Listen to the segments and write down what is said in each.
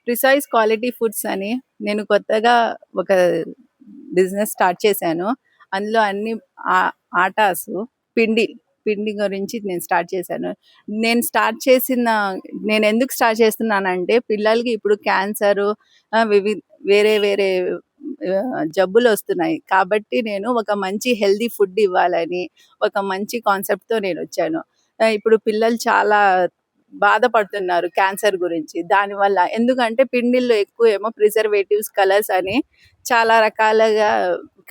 Precise quality foods అని నేను కొత్తగా ఒక బిజినెస్ స్టార్ట్ చేశాను. అందులో అన్ని ఆటాసు పిండి పిండి గురించి నేను స్టార్ట్ చేశాను. నేను స్టార్ట్ చేసిన నేను ఎందుకు స్టార్ట్ చేస్తున్నానంటే పిల్లలకి ఇప్పుడు క్యాన్సరు వేరే వేరే జబ్బులు వస్తున్నాయి. కాబట్టి నేను ఒక మంచి హెల్దీ ఫుడ్ ఇవ్వాలని ఒక మంచి కాన్సెప్ట్‌తో నేను వచ్చాను. ఇప్పుడు పిల్లలు చాలా బాధపడుతున్నారు క్యాన్సర్ గురించి. దానివల్ల ఎందుకంటే పిండిల్లో ఎక్కువ ఏమో ప్రిజర్వేటివ్స్, కలర్స్ అని చాలా రకాలుగా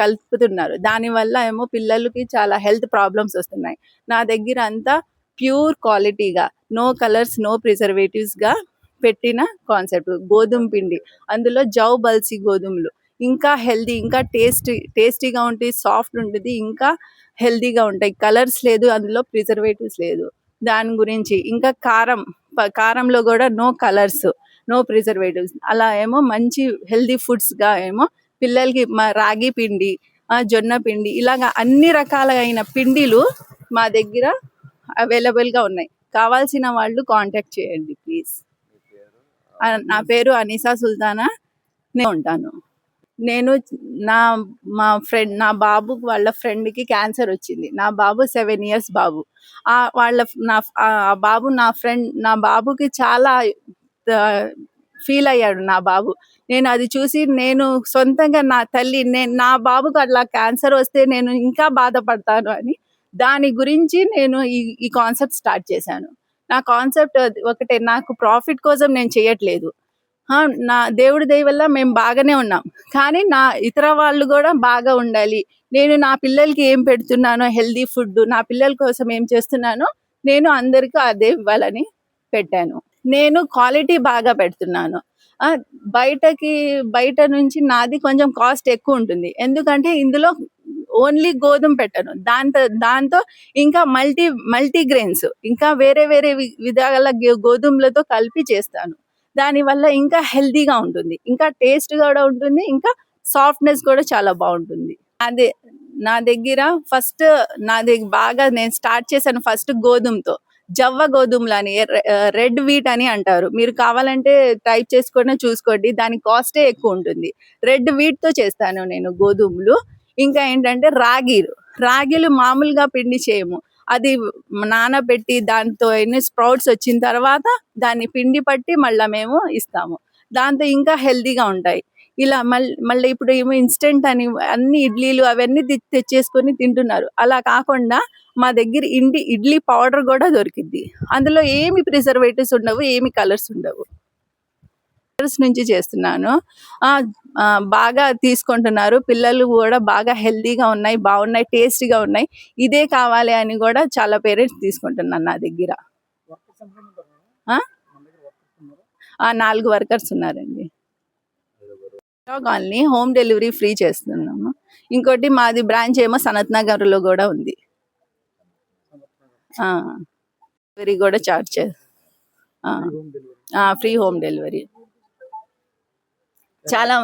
కలుపుతున్నారు. దానివల్ల ఏమో పిల్లలకి చాలా హెల్త్ ప్రాబ్లమ్స్ వస్తున్నాయి. నా దగ్గర అంతా ప్యూర్ క్వాలిటీగా నో కలర్స్, నో ప్రిజర్వేటివ్స్‌గా పెట్టిన కాన్సెప్ట్. గోధుమ పిండి, అందులో జౌ బల్సి గోధుమలు ఇంకా హెల్దీ, ఇంకా టేస్టీగా ఉంటాయి, సాఫ్ట్ ఉంటుంది, ఇంకా హెల్దీగా ఉంటాయి. కలర్స్ లేదు, అందులో ప్రిజర్వేటివ్స్ లేదు. దాని గురించి ఇంకా కారంలో కూడా నో కలర్స్, నో ప్రిజర్వేటివ్స్. అలా ఏమో మంచి హెల్దీ ఫుడ్స్గా ఏమో పిల్లలకి రాగి పిండి, జొన్న పిండి, ఇలాగ అన్ని రకాలైన పిండిలు మా దగ్గర అవైలబుల్గా ఉన్నాయి. కావాల్సిన వాళ్ళు కాంటాక్ట్ చేయండి ప్లీజ్. నా పేరు అనిసా సుల్తానా, నేను ఉంటాను. నేను నా బాబు వాళ్ళ ఫ్రెండ్కి క్యాన్సర్ వచ్చింది. నా బాబు 7 years బాబు. నా బాబుకి చాలా ఫీల్ అయ్యాడు నా బాబు. నేను అది చూసి నేను సొంతంగా నా బాబుకు అట్లా క్యాన్సర్ వస్తే నేను ఇంకా బాధపడతాను అని దాని గురించి నేను ఈ కాన్సెప్ట్ స్టార్ట్ చేశాను. నా కాన్సెప్ట్ ఒకటే, నాకు ప్రాఫిట్ కోసం నేను చేయట్లేదు. నా దేవుడి దయ వల్ల మేము బాగానే ఉన్నాం, కానీ నా ఇతర వాళ్ళు కూడా బాగా ఉండాలి. నేను నా పిల్లలకి ఏం పెడుతున్నానో హెల్దీ ఫుడ్, నా పిల్లల కోసం ఏం చేస్తున్నానో నేను అందరికీ అదే ఇవ్వాలని పెట్టాను. నేను క్వాలిటీ బాగా పెడుతున్నాను. బయట నుంచి నాది కొంచెం కాస్ట్ ఎక్కువ ఉంటుంది, ఎందుకంటే ఇందులో ఓన్లీ గోధుమ పెట్టను, దాంతో ఇంకా మల్టీగ్రెయిన్స్, ఇంకా వేరే వేరే విధాల గోధుమలతో కలిపి చేస్తాను. దానివల్ల ఇంకా హెల్దీగా ఉంటుంది, ఇంకా టేస్ట్ కూడా ఉంటుంది, ఇంకా సాఫ్ట్నెస్ కూడా చాలా బాగుంటుంది. అదే నా దగ్గర బాగా నేను స్టార్ట్ చేశాను ఫస్ట్ గోధుమతో. జవ్వ గోధుమలు అని, రెడ్ వీట్ అని అంటారు. మీరు కావాలంటే టైప్ చేసుకొని చూసుకోండి, దాని కాస్టే ఎక్కువ ఉంటుంది. రెడ్ వీట్తో చేస్తాను నేను గోధుమలు. ఇంకా ఏంటంటే రాగిలు మామూలుగా పిండి చేయము, అది నానబెట్టి దాంతో ఎన్ని స్ప్రౌట్స్ వచ్చిన తర్వాత దాన్ని పిండి పట్టి మళ్ళీ మేము ఇస్తాము. దాంతో ఇంకా హెల్దీగా ఉంటాయి. ఇలా మళ్ళీ ఇప్పుడు ఏమో ఇన్స్టెంట్ అని అన్ని ఇడ్లీలు అవన్నీ తెచ్చేసుకొని తింటున్నారు. అలా కాకుండా మా దగ్గర ఇడ్లీ పౌడర్ కూడా దొరికిద్ది. అందులో ఏమి ప్రిజర్వేటివ్స్ ఉండవు, ఏమి కలర్స్ ఉండవు. నుంచి చేస్తున్నాను. బాగా తీసుకుంటున్నారు పిల్లలు కూడా, బాగా హెల్దీగా ఉన్నాయి, బాగున్నాయి, టేస్టీగా ఉన్నాయి. ఇదే కావాలి అని కూడా చాలా పేరెంట్స్ తీసుకుంటున్నారు నా దగ్గర. 4 వర్కర్స్ ఉన్నారండి. కాలనీ హోమ్ డెలివరీ ఫ్రీ చేస్తున్నాము. ఇంకోటి మాది బ్రాంచ్ ఏమో సనత్ నగర్లో కూడా ఉంది. డెలివరీ కూడా చార్జ్ ఫ్రీ హోమ్ డెలివరీ. చాలా